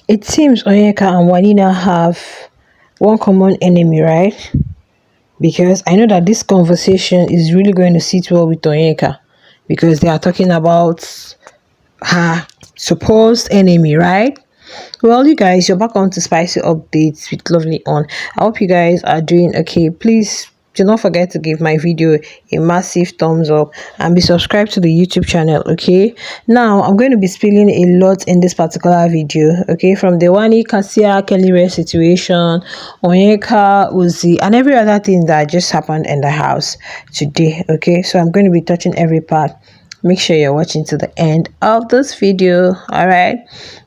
It seems Onyeka and Wanina have one common enemy, right? Because I know that this conversation is really going to sit well with Onyeka because they are talking about her supposed enemy, right? Well, you guys, you're back on to Spicy Updates with Lovely On. I hope you guys are doing okay. Please do not forget to give my video a massive thumbs up and be subscribed to the YouTube channel, okay? Now, I'm going to be spilling a lot in this particular video, okay? From the Wanni, Kassia, Kelly Ray situation, Onyeka, Ozee, and every other thing that just happened in the house today, okay? So I'm going to be touching every part. Make sure you're watching to the end of this video. All right,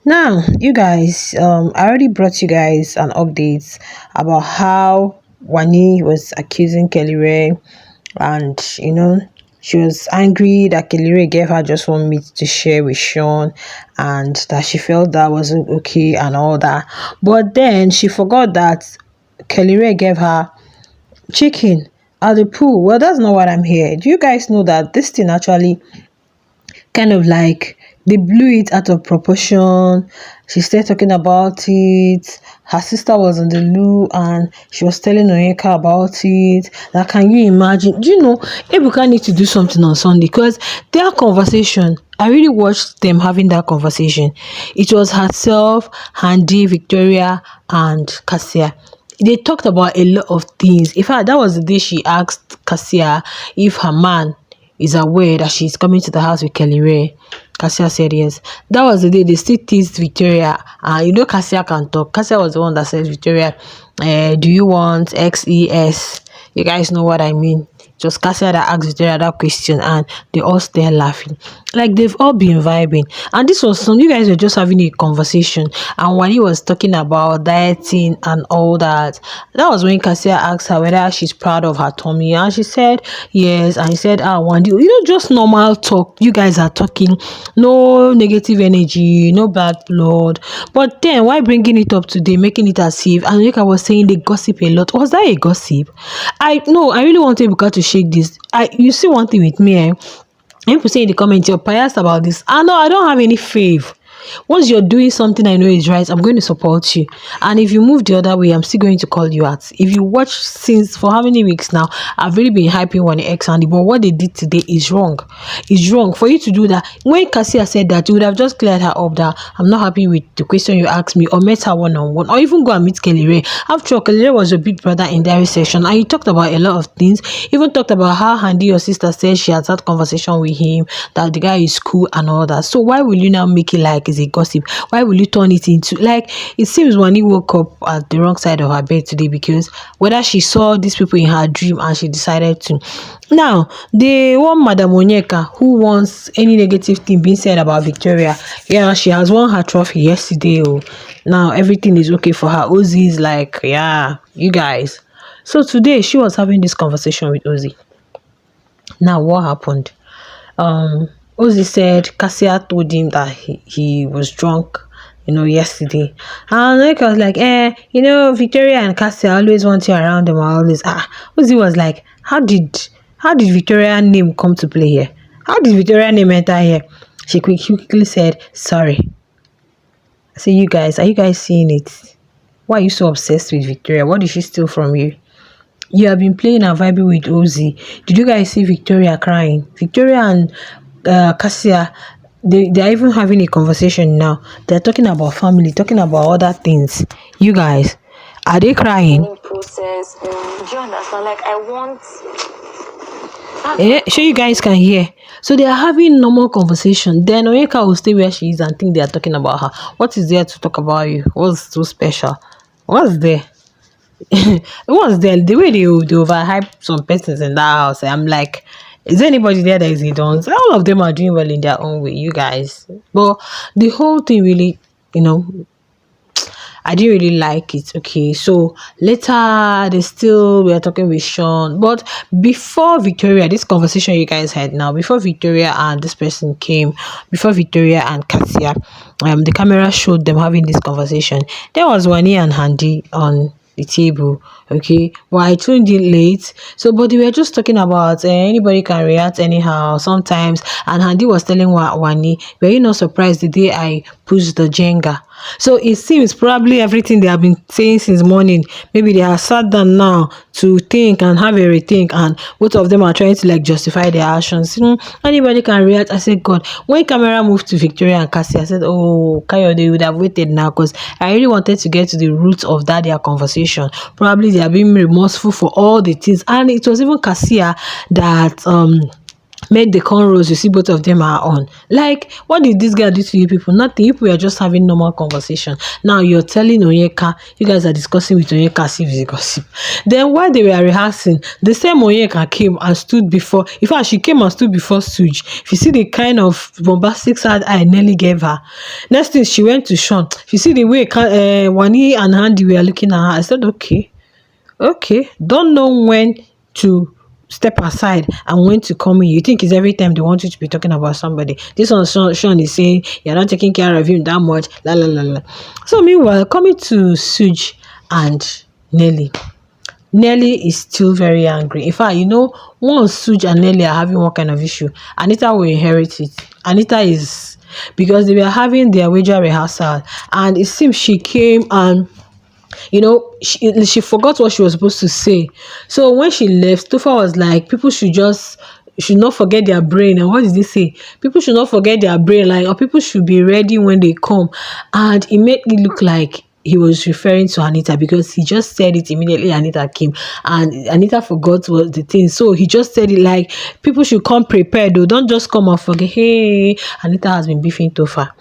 now you guys, I already brought you guys an update about how Wanni was accusing Kelly Ray, and she was angry that Kelly Ray gave her just 1 minute to share with Sean, and that she felt that wasn't okay and all that. But then she forgot that Kelly Ray gave her chicken at the pool. Well, that's not what I'm here. Do you guys know that this thing actually kind of like they blew it out of proportion? She started talking about it. Her sister was on the loo and she was telling Onyeka about it. Like, can you imagine? Do you know Ebuka need to do something on Sunday? Because their conversation, I really watched them having that conversation. It was herself, Handi, Victoria, and Kassia. They talked about a lot of things. In fact, that was the day she asked Kassia if her man is aware that she's coming to the house with Kelly Ray. Kassia said yes. That was the day they still teased Victoria. Kassia can talk. Kassia was the one that said, Victoria, do you want XES? You guys know what I mean. It was Kassia that asked Victoria that question and they all started laughing. Like, they've all been vibing. And this was some, you guys were just having a conversation. And when he was talking about dieting and all that, that was when Kassia asked her whether she's proud of her tummy. And she said yes. And he said, Wanni, just normal talk. You guys are talking. No negative energy, no bad blood. But then, why bringing it up today, making it as if, and Onyeka was saying they gossip a lot. Was that a gossip? I really wanted Ebuka to shake this. You see one thing with me, people say in the comments you're biased about this. No, I don't have any faith. Once you're doing something I know is right, I'm going to support you. And if you move the other way, I'm still going to call you out. If you watch since for how many weeks now, I've really been hyping WannixHandi, but what they did today is wrong. It's wrong for you to do that. When Kassia said that, you would have just cleared her up that I'm not happy with the question you asked me, or met her one-on-one, or even go and meet Kelly Ray. After all, Kelly Ray was your big brother in their session, and you talked about a lot of things. Even talked about how Handi, your sister, said she had that conversation with him, that the guy is cool and all that. So why will you now make it like it's a gossip? Why will you turn it into, like, it seems Wanni woke up at the wrong side of her bed today, because whether she saw these people in her dream and she decided to. Now, the one Madam Onyeka who wants any negative thing being said about Victoria, yeah, she has won her trophy yesterday. Now everything is okay for her. Ozee is like, yeah, you guys. So today she was having this conversation with Ozee. Now what happened? Ozee said Kassia told him that he was drunk, yesterday. And Onyeka was like, Victoria and Kassia always want you around them. Always. Ozee was like, how did Victoria's name come to play here? How did Victoria's name enter here? She quickly said, sorry. I say, you guys, are you guys seeing it? Why are you so obsessed with Victoria? What did she steal from you? You have been playing and vibing with Ozee. Did you guys see Victoria crying? Victoria and Kassia, they're even having a conversation now. They're talking about family, talking about other things. You guys, are they crying? Process. Do you understand? Like, I want. Sure you guys can hear. So they are having normal conversation. Then Onyeka will stay where she is and think they are talking about her. What is there to talk about you? What's so special? What's there? What's there? The way they overhype some persons in that house, I'm like, is there anybody there that is a dance? All of them are doing well in their own way, you guys. But the whole thing really, I didn't really like it. Okay, so later we are talking with Sean. But before Victoria, this conversation you guys had now, before Victoria and this person came, before Victoria and Kassia, the camera showed them having this conversation. There was Wanni and Handi on the table. Okay, well, I tuned in late, so but they were just talking about anybody can react anyhow sometimes. And Handi was telling Wanni, were you not surprised the day I pushed the Jenga? So it seems probably everything they have been saying since morning, maybe they have sat down now to think and have a rethink, and both of them are trying to like justify their actions. Anybody can react. I said, God, when camera moved to Victoria and Cassie, I said, oh, Kayo, they would have waited now, because I really wanted to get to the root of that their conversation. Probably they are being remorseful for all the things, and it was even Kassia that made the cornrows. You see, both of them are on. Like, what did this guy do to you people? Nothing. If we are just having normal conversation, now you're telling Onyeka, you guys are discussing with Onyeka as if it's gossip. Then while they were rehearsing, the same Onyeka came and stood before. In fact, she came and stood before Suj. If you see the kind of bombastic side eye Nelly gave her, next thing she went to Sean. If you see the way Wanni and Handi were looking at her, I said, okay, don't know when to step aside and when to come in. You think it's every time they want you to be talking about somebody. This one, Sean is saying you're not taking care of him that much. La la la la. So meanwhile, coming to Suj and Nelly. Nelly is still very angry. In fact, once Suj and Nelly are having one kind of issue, Anita will inherit it. Anita is, because they were having their wager rehearsal, and it seems she came and she forgot what she was supposed to say. So when she left, Tofa was like, people should not forget their brain. And what did they say? People should not forget their brain, like, or people should be ready when they come. And it made it look like he was referring to Anita, because he just said it immediately Anita came, and Anita forgot what the thing. So he just said it like, people should come prepared though, don't just come and forget. Hey, Anita has been beefing Tofa.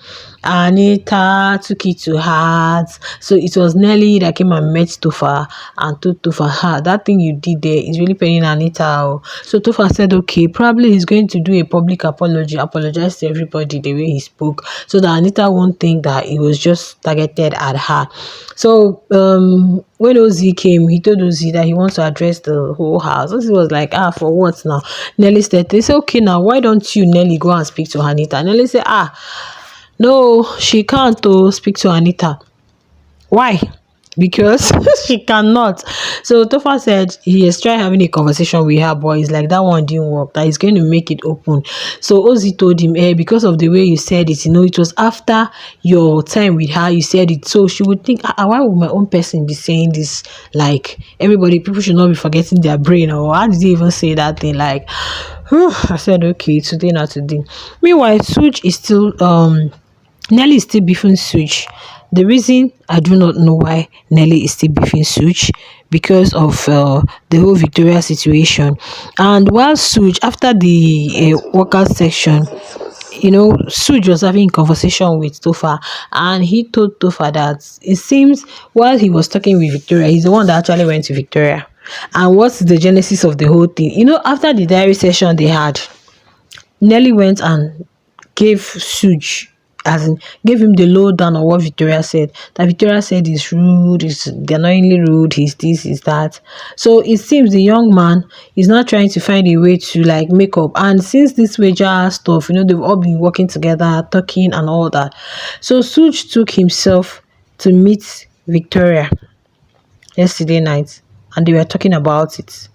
Anita took it to heart. So it was Nelly that came and met Tofa and told Tofa, that thing you did there is really paying Anita. Oh. So Tofa said, okay, probably he's going to do a public apology, apologize to everybody the way he spoke, so that Anita won't think that it was just targeted at her. So when Ozee came, he told Ozee that he wants to address the whole house. Ozee was like, for what now? Nelly said, they said, okay, now why don't you, Nelly, go and speak to Anita? Nelly said, no, she can't speak to Anita. Why? Because she cannot. So Tofa said he has tried having a conversation with her, but it's like that one didn't work, that he's going to make it open. So Ozee told him, because of the way you said it, it was after your time with her, you said it. So she would think, why would my own person be saying this? Like, people should not be forgetting their brain, or how did he even say that thing? Like, I said, okay, today, not today. Meanwhile, Suj is still, Nelly is still beefing Suj. The reason, I do not know why Nelly is still beefing Suj, because of the whole Victoria situation. And while Suj, after the workers section, Suj was having a conversation with Tofa, and he told Tofa that it seems while he was talking with Victoria, he's the one that actually went to Victoria. And what's the genesis of the whole thing? After the diary session they had, Nelly went and gave Suj, as in gave him the lowdown on what Victoria said. That Victoria said is rude, is annoyingly rude, he's this, is that. So it seems the young man is not trying to find a way to like make up. And since this wager stuff, they've all been working together, talking and all that. So Suj took himself to meet Victoria yesterday night, and they were talking about it.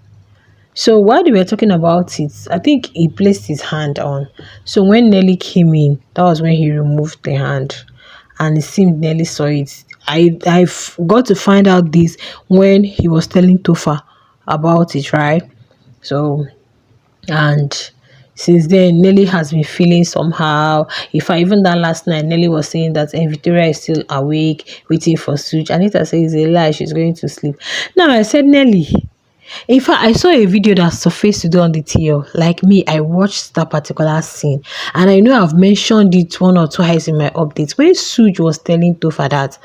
So while they were talking about it, I think he placed his hand on. So when Nelly came in, that was when he removed the hand. And it seemed Nelly saw it. I got to find out this when he was telling Tofa about it, right? So, and since then, Nelly has been feeling somehow. If I even that last night, Nelly was saying that Victoria is still awake, waiting for Suj. Anita says it's a lie, she's going to sleep. Now I said, Nelly, in fact, I saw a video that surfaced today on the TL. Like me, I watched that particular scene, and I know I've mentioned it one or twice in my updates. When Suj was telling Tofa that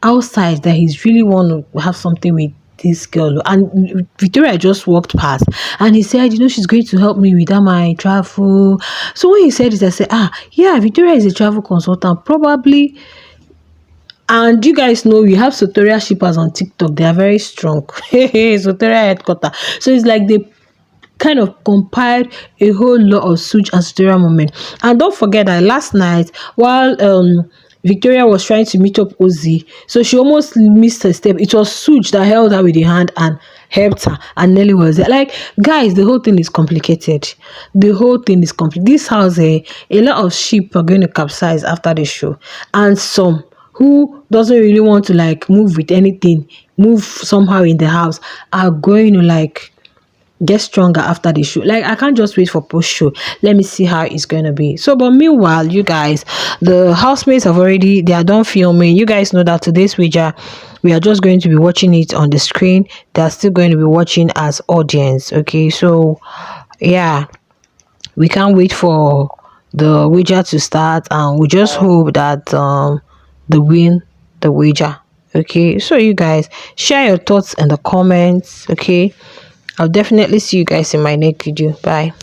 outside that he's really want to have something with this girl, and Victoria just walked past, and he said, she's going to help me with my travel. So when he said this, I said, yeah, Victoria is a travel consultant, probably. And you guys know we have Soteria shippers on TikTok. They are very strong. Soteria headquarter. So it's like they kind of compiled a whole lot of Suj and Soteria moment. And don't forget that last night, while Victoria was trying to meet up Ozee, so she almost missed her step. It was Suj that held her with the hand and helped her, and Nelly was there. Like, guys, the whole thing is complicated. The whole thing is complicated. This house, a lot of ship are going to capsize after the show, and some who doesn't really want to like move with anything, move somehow in the house, are going to like get stronger after the show. Like I can't just wait for post show. Let me see how it's gonna be. So, but meanwhile, you guys, the housemates have already they are done filming. You guys know that today's wager, we are just going to be watching it on the screen. They are still going to be watching as audience. Okay, so yeah, we can't wait for the wager to start, and we just hope that the win the wager. Okay, so you guys share your thoughts in the comments. Okay, I'll definitely see you guys in my next video. Bye.